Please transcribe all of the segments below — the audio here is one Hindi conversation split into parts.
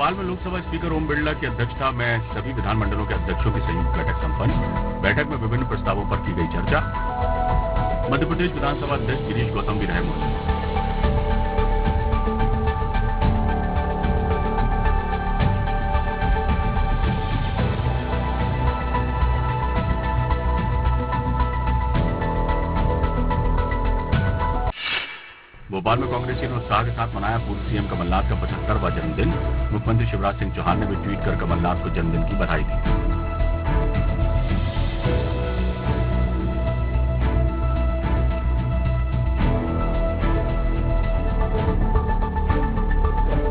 भोपाल में लोकसभा स्पीकर ओम बिरला की अध्यक्षता में सभी विधानमंडलों के अध्यक्षों की संयुक्त बैठक संपन्न। बैठक में विभिन्न प्रस्तावों पर की गई चर्चा। मध्य प्रदेश विधानसभा अध्यक्ष गिरीश गौतम भी रहे मौजूद। भोपाल में कांग्रेसियों ने उत्साह के साथ मनाया पूर्व सीएम कमलनाथ का 75वां जन्मदिन। मुख्यमंत्री शिवराज सिंह चौहान ने भी ट्वीट कर कमलनाथ को जन्मदिन की बधाई दी।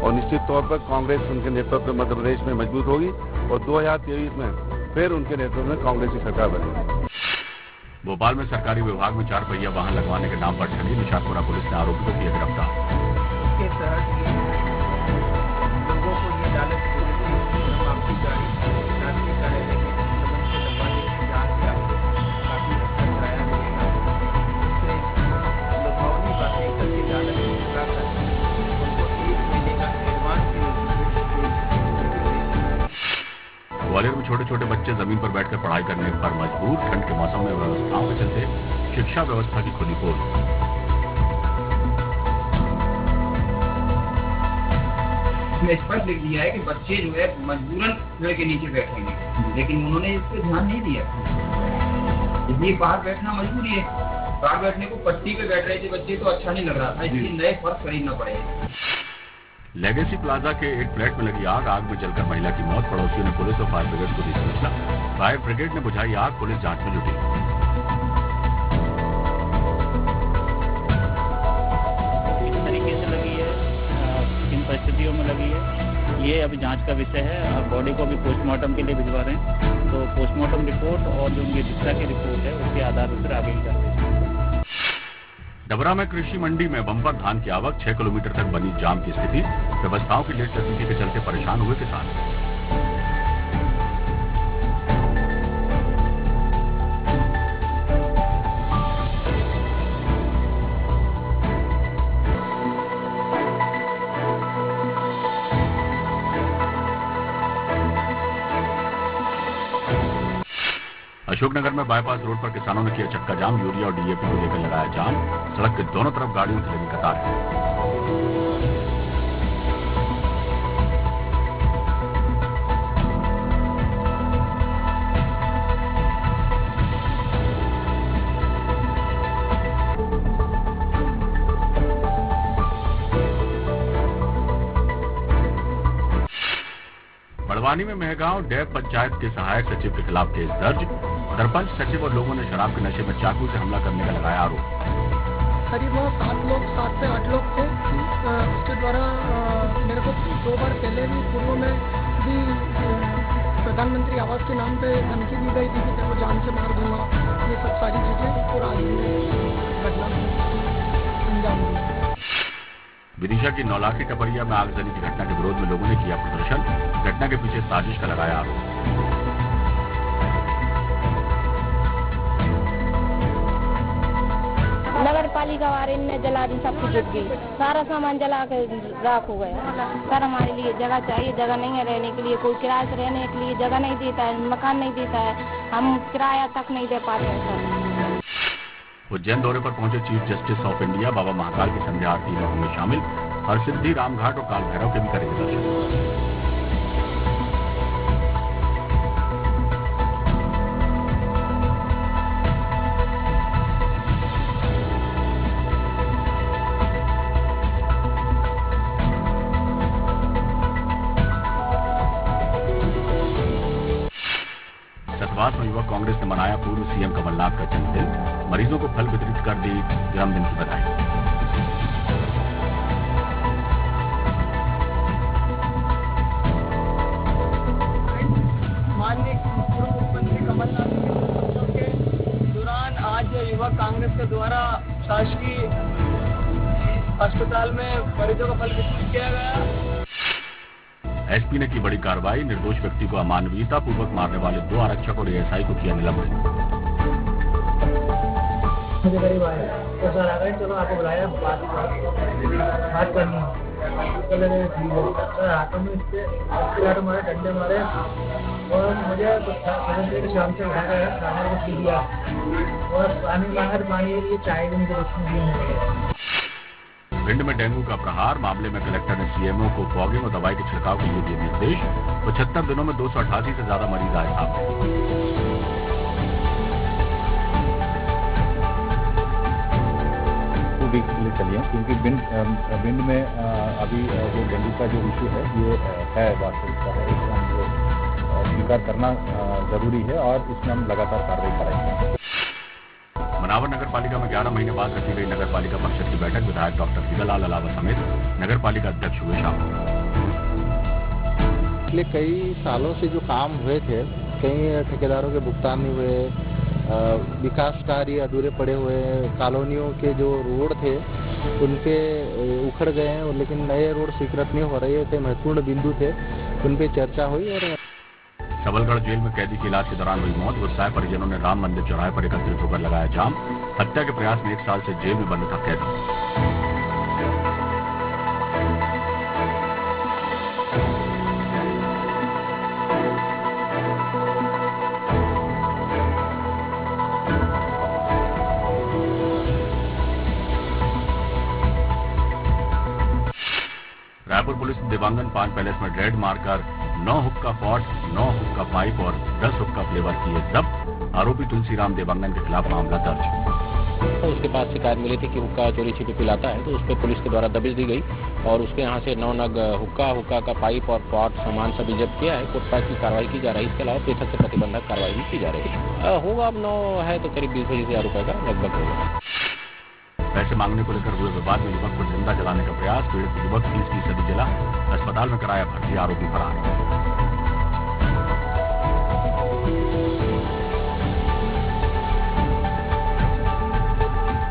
और निश्चित तौर पर कांग्रेस उनके नेतृत्व में मध्य प्रदेश में मजबूत होगी और 2023 में फिर उनके नेतृत्व में कांग्रेस की सरकार बनेगी। भोपाल में सरकारी विभाग में 4 पहिया वाहन लगवाने के नाम पर ठगी। निशातपुरा पुलिस ने आरोपी को किया गिरफ्तार। इसके तहत लोगों को ये लालच हम आपकी गाड़ी नागरिक कार्यालय के संबंध से लगवाने की जहाँ से आपको काफी अच्छा किराया मिलेगा। इससे लुभावनी बातें करके लालच लगाकर उनको 1 महीने का एडवांस ग्वालियर में छोटे छोटे बच्चे जमीन पर बैठकर पढ़ाई करने पर मजबूर। ठंड के मौसम में व्यवस्थाओं के चलते शिक्षा व्यवस्था की खुली पोल। इसमें स्पष्ट लिख दिया है कि बच्चे जो है मजबूरन पेड़ के नीचे बैठेंगे, लेकिन उन्होंने इस पर ध्यान नहीं दिया। इसलिए बाहर बैठना मजबूरी है। बाहर बैठने को पट्टी पे बैठ रहे थे बच्चे तो अच्छा नहीं लग रहा था, इसलिए नए फर्श खरीदना पड़ेगा। लेगेसी प्लाजा के एक फ्लैट में लगी आग में जलकर महिला की मौत। पड़ोसियों ने पुलिस और फायर ब्रिगेड को दी सूचना। फायर ब्रिगेड ने बुझाई आग, पुलिस जांच में जुटी। किस तरीके से लगी है, किन परिस्थितियों में लगी है, ये अभी जांच का विषय है। और बॉडी को भी पोस्टमार्टम के लिए भिजवा रहे हैं, तो पोस्टमार्टम रिपोर्ट और जो उनकी चिकित्सा की रिपोर्ट है उसके आधार पर आगे की कार्रवाई। डबरा में कृषि मंडी में बम्पर धान की आवक। 6 किलोमीटर तक बनी जाम की स्थिति। व्यवस्थाओं की लेट गति के चलते परेशान हुए किसान। अशोकनगर में बाईपास रोड पर किसानों ने किया चक्का जाम। यूरिया और डीएपी को लेकर लगाया जाम। सड़क के दोनों तरफ गाड़ियों की लगी कतार है। बड़वानी में मेहगांव डैब पंचायत के सहायक सचिव के खिलाफ केस दर्ज। सरपंच, सचिव और लोगों ने शराब के नशे में चाकू से हमला करने का लगाया आरोप। करीब 7 से 8 लोग थे। उसके द्वारा मेरे को 2 बार पहले भी पूर्व में भी प्रधानमंत्री आवास के नाम पे धमकी दी गई थी कि तेरे को जान से मार दूंगा। ये सब सारी चीजें और आज घटना अंजाम दी। विदिशा की नौलाखी टपरिया में आगजनी की घटना के विरोध में लोगों ने किया प्रदर्शन। घटना के पीछे साजिश का लगाया आरोप। नगर पालिका वाले ने जला दी, सब कुछ जुट गई, सारा सामान जला के राख हो गया। सर हमारे लिए जगह चाहिए, जगह नहीं है रहने के लिए। कोई किराए से रहने के लिए जगह नहीं देता है, मकान नहीं देता है, हम किराया तक नहीं दे पाते हैं सर। उज्जैन दौरे पर पहुंचे चीफ जस्टिस ऑफ इंडिया। बाबा महाकाल की संध्या आरती में होंगे शामिल। हरसिद्धि, रामघाट और काल भैरव के भी करेंगे दर्शन। सतवास में युवक कांग्रेस ने मनाया पूर्व सीएम कमलनाथ का जन्मदिन। मरीजों को फल वितरित कर दी जन्मदिन की बधाई। माननीय पूर्व मुख्यमंत्री कमलनाथ के दौरान आज युवक कांग्रेस के द्वारा शासकीय अस्पताल में मरीजों का फल वितरित किया गया। एसपी ने की बड़ी कार्रवाई। निर्दोष व्यक्ति को अमानवीयता पूर्वक मारने वाले 2 आरक्षक और एएसआई को किया निलंबित। मुझे करीब आया तो सर आ गए, चलो आके बुलाया, बात करनी है। कलर है ठीक है, और हाथों में इससे हथियार मारे, डंडे मारे, और मुझे सवेरे शाम से उठाया है, खाने को पी दिया, और पानी मांगा तो पानी के लिए चाय भी मुझे उसमें दी नहीं। भिंड में डेंगू का प्रहार मामले में कलेक्टर ने सीएमओ को फॉगिंग और दवाई के छिड़काव के लिए दिए निर्देश। 75 दिनों में 288 से ज्यादा मरीज आए सामने। चलिए, क्योंकि भिंड में अभी जो डेंगू का जो इशू है ये है वास्तविकता है, इसको हम स्वीकार करना जरूरी है और इसमें हम लगातार कार्रवाई करेंगे। मनावर नगर पालिका में 11 महीने बाद रखी गई नगर पालिका परिषद की बैठक विधायक डॉक्टर हीरालाल अलावा समेत नगर पालिका अध्यक्ष हुए शामिल। पिछले कई सालों से जो काम हुए थे, कई ठेकेदारों के भुगतान नहीं हुए, विकास कार्य अधूरे पड़े हुए, कॉलोनियों के जो रोड थे उनके उखड़ गए हैं, लेकिन नए रोड स्वीकृत नहीं हो रहे थे, महत्वपूर्ण बिंदु थे, उन पे चर्चा हुई। और सबलगढ़ जेल में कैदी की इलाज के दौरान हुई मौत। गुस्साए परिजनों ने राम मंदिर चौराहे पर एकत्रित होकर लगाया जाम। हत्या के प्रयास में 1 साल से जेल में बंद था कैदी। रायपुर पुलिस ने देवांगन पान पैलेस में रेड मारकर 9 हुक्का पॉट, 9 हुक्का पाइप और 10 हुक्का फ्लेवर किए जब्त। आरोपी तुलसीराम देवांगन के खिलाफ मामला दर्ज। तो उसके पास शिकायत मिली थी कि हुक्का चोरी छिपे पिलाता है, तो उस पर पुलिस के द्वारा दबिश दी गई और उसके यहाँ से 9 नग हुक्का का पाइप और पॉट सामान सभी जब्त किया है। कोर्टपाट की कार्रवाई की जा रही है। इसके अलावा पेशक से प्रतिबंधक कार्रवाई भी की जा रही है। होगा अब 9 है तो करीब 20,000 रुपए का लगभग होगा। पैसे मांगने को लेकर हुए विवाद में युवक को जिंदा जलाने का प्रयास। पीड़ित युवक 30% जला, अस्पताल में कराया भर्ती, आरोपी फरार।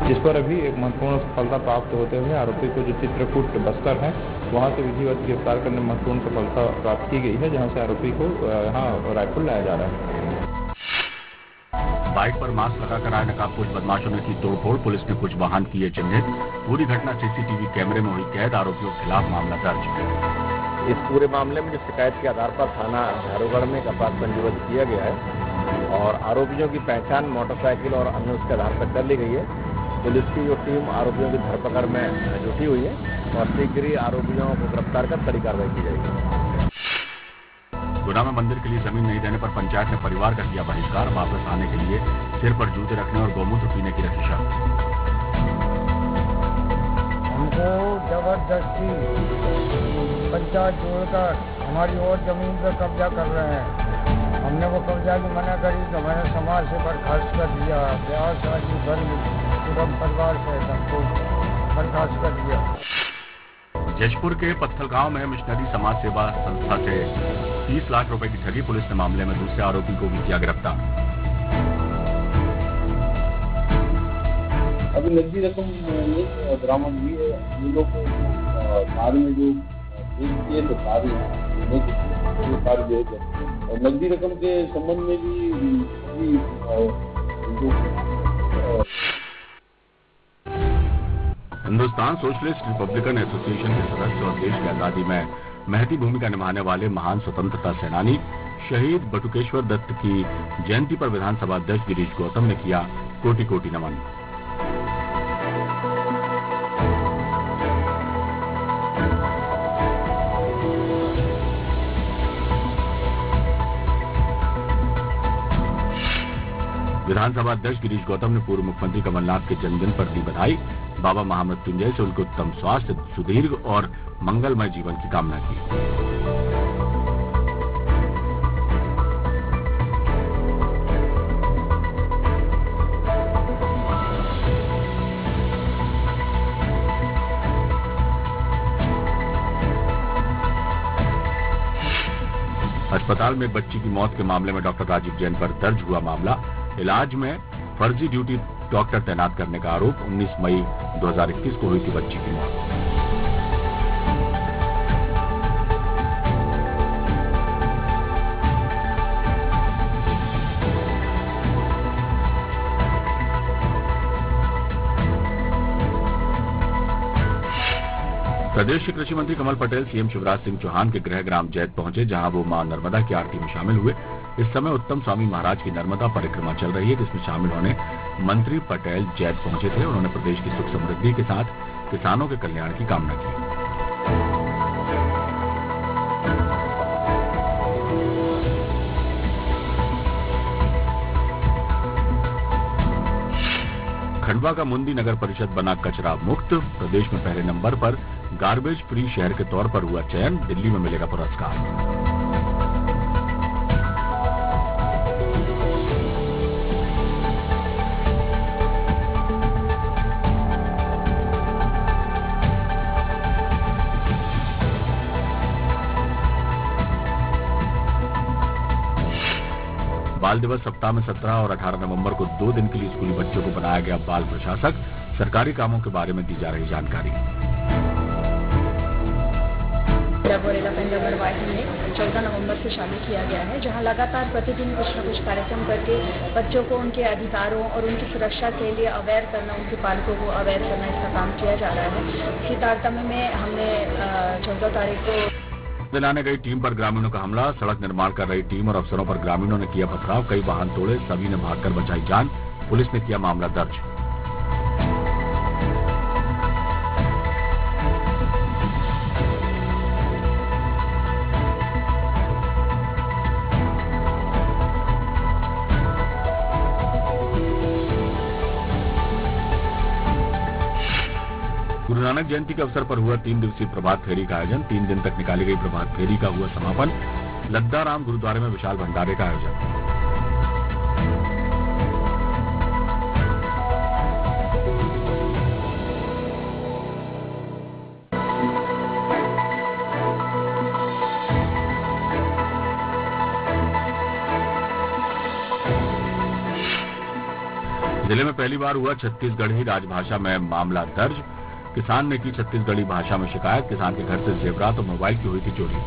जिस पर अभी एक महत्वपूर्ण सफलता प्राप्त होते हुए आरोपी को जो चित्रकूट बस्तर है वहां से विधिवत गिरफ्तार करने में महत्वपूर्ण सफलता प्राप्त की गई है, जहां से आरोपी को यहाँ रायपुर लाया जा रहा है। बाइक पर मास्क लगाकर आए नकाबपोश बदमाशों ने की तोड़फोड़। पुलिस ने कुछ वाहन किए चिन्हित। पूरी घटना सीसीटीवी कैमरे में हुई कैद। आरोपियों के खिलाफ मामला दर्ज। इस पूरे मामले में जो शिकायत के आधार पर थाना झारूगढ़ में एक अपराध पंजीबद्ध किया गया है और आरोपियों की पहचान मोटरसाइकिल और अन्य उसके आधार पर कर ली गई है। पुलिस की जो टीम आरोपियों की धरपकड़ में जुटी हुई है और शीघ्र ही आरोपियों को गिरफ्तार कर कड़ी कार्रवाई की जाएगी। गुना में मंदिर के लिए जमीन नहीं देने पर पंचायत ने परिवार का किया बहिष्कार। वापस आने के लिए सिर पर जूते रखने और गौमूत्र पीने की रखी शर्त। हमको जबरदस्ती पंचायत जोड़कर हमारी और जमीन पर कब्जा कर रहे हैं। हमने वो कब्जा की मना करी तो मैंने समाज से बर्खास्त कर दिया। ब्याह शादी बंद, पूरा परिवार से हमको बर्खास्त कर दिया। जशपुर के पत्थल गांव में मिशनरी समाज सेवा संस्था से 30 लाख रुपए की ठगी। पुलिस ने मामले में दूसरे आरोपी को भी किया गिरफ्तार। अभी नकदी रकम बरामद हुई है। ये लोग कार में जो किए तो कार और नकदी रकम के संबंध में भी हिंदुस्तान सोशलिस्ट रिपब्लिकन एसोसिएशन के सदस्य और देश की आजादी में महती भूमिका निभाने वाले महान स्वतंत्रता सेनानी शहीद बटुकेश्वर दत्त की जयंती पर विधानसभा अध्यक्ष गिरीश गौतम ने किया कोटि कोटि नमन। विधानसभा अध्यक्ष गिरीश गौतम ने पूर्व मुख्यमंत्री कमलनाथ के जन्मदिन पर दी बधाई। बाबा महामृत्युंजय से उनके उत्तम स्वास्थ्य, सुदीर्घ और मंगलमय जीवन की कामना की। अस्पताल में एक बच्ची की मौत के मामले में डॉक्टर राजीव जैन पर दर्ज हुआ मामला। इलाज में फर्जी ड्यूटी डॉक्टर तैनात करने का आरोप। 19 मई 2021 को हुई थी बच्ची की मौत। प्रदेश के कृषि मंत्री कमल पटेल सीएम शिवराज सिंह चौहान के गृह ग्राम जैत पहुंचे, जहां वो मां नर्मदा की आरती में शामिल हुए। इस समय उत्तम स्वामी महाराज की नर्मदा परिक्रमा चल रही है, जिसमें शामिल होने मंत्री पटेल जैत पहुंचे थे। उन्होंने प्रदेश की सुख समृद्धि के साथ किसानों के कल्याण की कामना की। खंडवा का मुंदी नगर परिषद बना कचरा मुक्त। प्रदेश में पहले नंबर पर गार्बेज फ्री शहर के तौर पर हुआ चयन। दिल्ली में मिलेगा पुरस्कार। बाल दिवस सप्ताह में 17 और 18 नवंबर को 2 दिन के लिए स्कूली बच्चों को बनाया गया बाल प्रशासक। सरकारी कामों के बारे में दी जा रही जानकारी। बोरेला पंजाब वार्ड में 14 नवंबर से शामिल किया गया है, जहां लगातार प्रतिदिन कुछ न कुछ कार्यक्रम करके बच्चों को उनके अधिकारों और उनकी सुरक्षा के लिए अवेयर करना, उनके पालकों को अवेयर करना, इसका काम किया जा रहा है। इसी तारतम्य में हमने 14 तारीख को दिलाने गई टीम पर ग्रामीणों का हमला। सड़क निर्माण कर रही टीम और अफसरों पर ग्रामीणों ने किया पथराव। कई वाहन तोड़े, सभी ने भागकर बचाई जान। पुलिस ने किया मामला दर्ज। गुरु नानक जयंती के अवसर पर हुआ 3 दिवसीय प्रभात फेरी का आयोजन। 3 दिन तक निकाली गई प्रभात फेरी का हुआ समापन। लद्दाराम गुरुद्वारे में विशाल भंडारे का आयोजन। जिले में पहली बार हुआ छत्तीसगढ़ी राजभाषा में मामला दर्ज। किसान ने की छत्तीसगढ़ी भाषा में शिकायत। किसान के घर से जेवरात और मोबाइल की हुई थी चोरी।